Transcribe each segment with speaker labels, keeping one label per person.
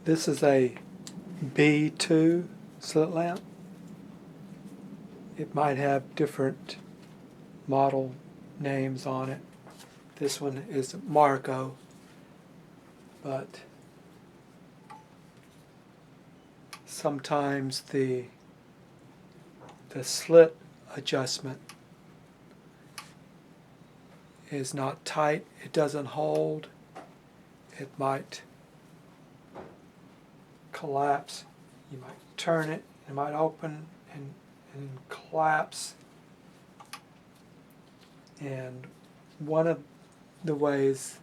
Speaker 1: This is a B2 slit lamp. It might have different model names on it. This one is Marco, but sometimes the slit adjustment is not tight, it doesn't hold, it might collapse. You might turn it, it might open and collapse. And one of the ways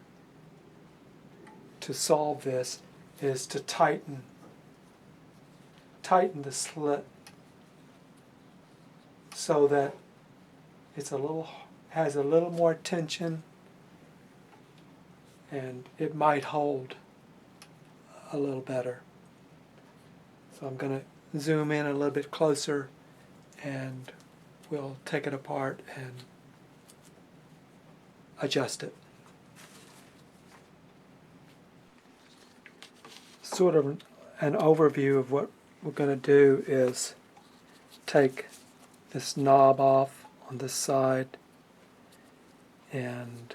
Speaker 1: to solve this is to tighten the slit so that it's has a little more tension, and it might hold a little better. So I'm going to zoom in a little bit closer and we'll take it apart and adjust it. Sort of an overview of what we're going to do is take this knob off on this side, and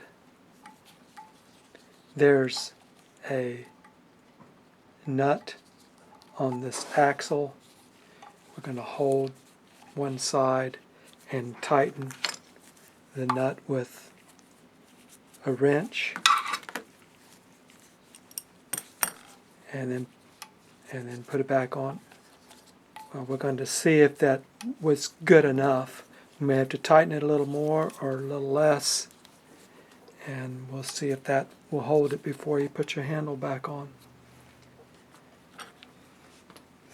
Speaker 1: there's a nut on this axle. We're going to hold one side and tighten the nut with a wrench, and then put it back on. Well, we're going to see if that was good enough. We may have to tighten it a little more or a little less, and we'll see if that will hold it before you put your handle back on.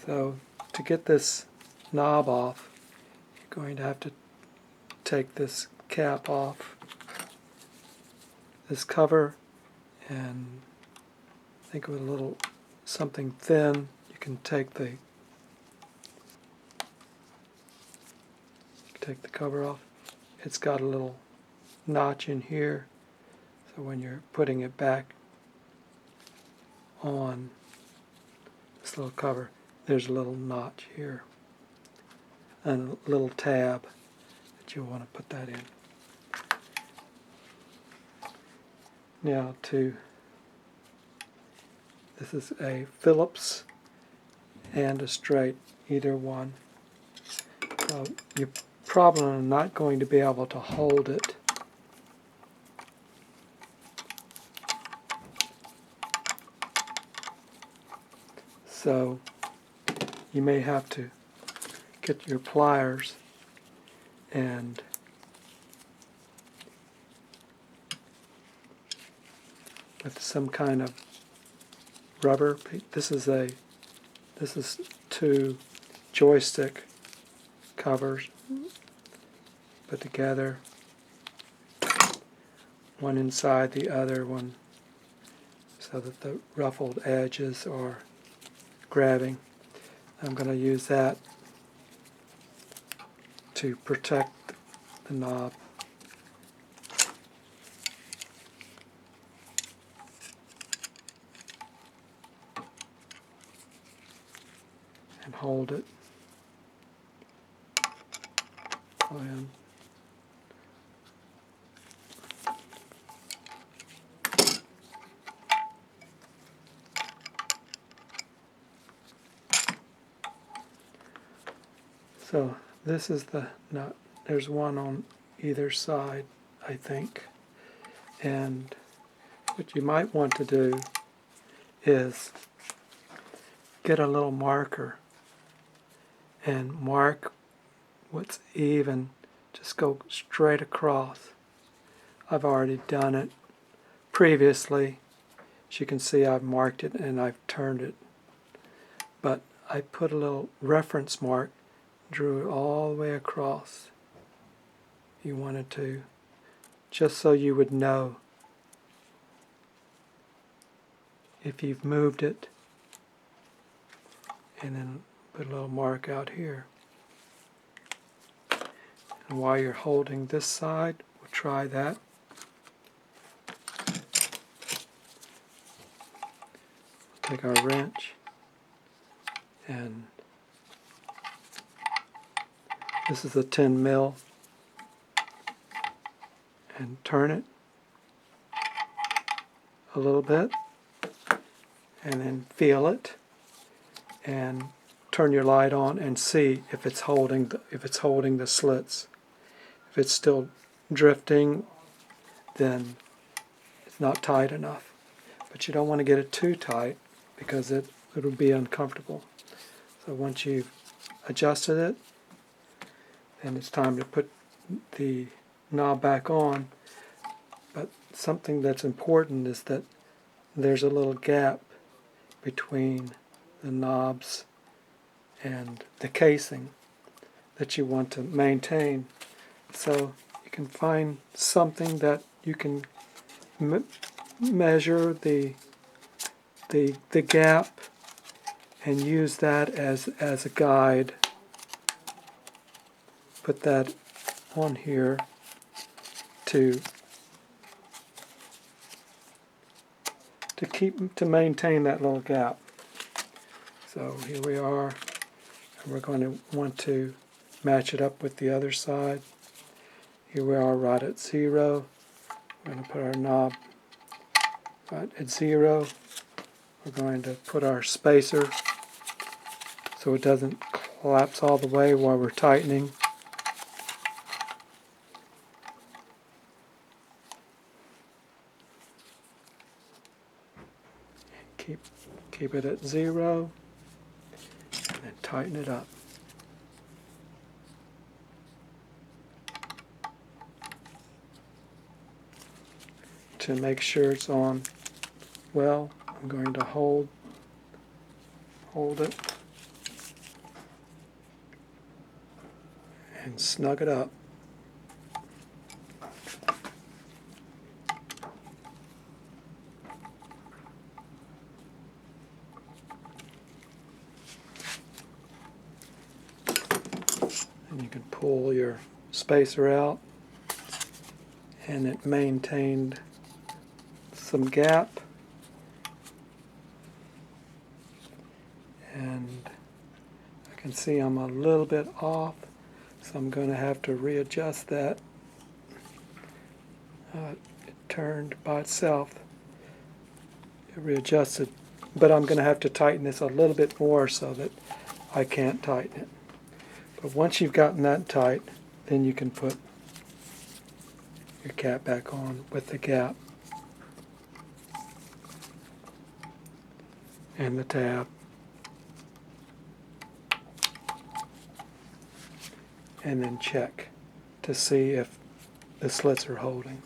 Speaker 1: So to get this knob off, you're going to have to take this cap off, this cover, and I think with a little something thin you can take the cover off. It's got a little notch in here, so when you're putting it back on this little cover, there's a little notch here and a little tab that you'll want to put that in. Now this is a Phillips and a straight, either one. So you're probably not going to be able to hold it. So you may have to get your pliers and with some kind of rubber. This is two joystick covers put together, one inside the other one, so that the ruffled edges are grabbing. I'm going to use that to protect the knob. And hold it. And so this is the nut. There's one on either side, I think. And what you might want to do is get a little marker and mark what's even. Just go straight across. I've already done it previously. As you can see, I've marked it and I've turned it. But I put a little reference mark, drew it all the way across. You wanted to, just so you would know if you've moved it, and then put a little mark out here. And while you're holding this side, we'll try that. Take our wrench And this is a 10 mil, and turn it a little bit, and then feel it, and turn your light on and see if it's holding the slits. If it's still drifting, then it's not tight enough. But you don't want to get it too tight because it'll be uncomfortable. So once you've adjusted it, then it's time to put the knob back on. But something that's important is that there's a little gap between the knobs and the casing that you want to maintain. So you can find something that you can measure the gap and use that as a guide. Put that on here to maintain that little gap. So here we are, and we're going to want to match it up with the other side. Here we are right at 0. We're going to put our knob right at 0. We're going to put our spacer so it doesn't collapse all the way while we're tightening. Keep it at 0, and then tighten it up. To make sure it's on well, I'm going to hold it and snug it up. And you can pull your spacer out, and it maintained some gap, and I can see I'm a little bit off, so I'm going to have to readjust that. It turned by itself. It readjusted, but I'm going to have to tighten this a little bit more so that I can't tighten it. But once you've gotten that tight, then you can put your cap back on with the gap and the tab. And then check to see if the slits are holding.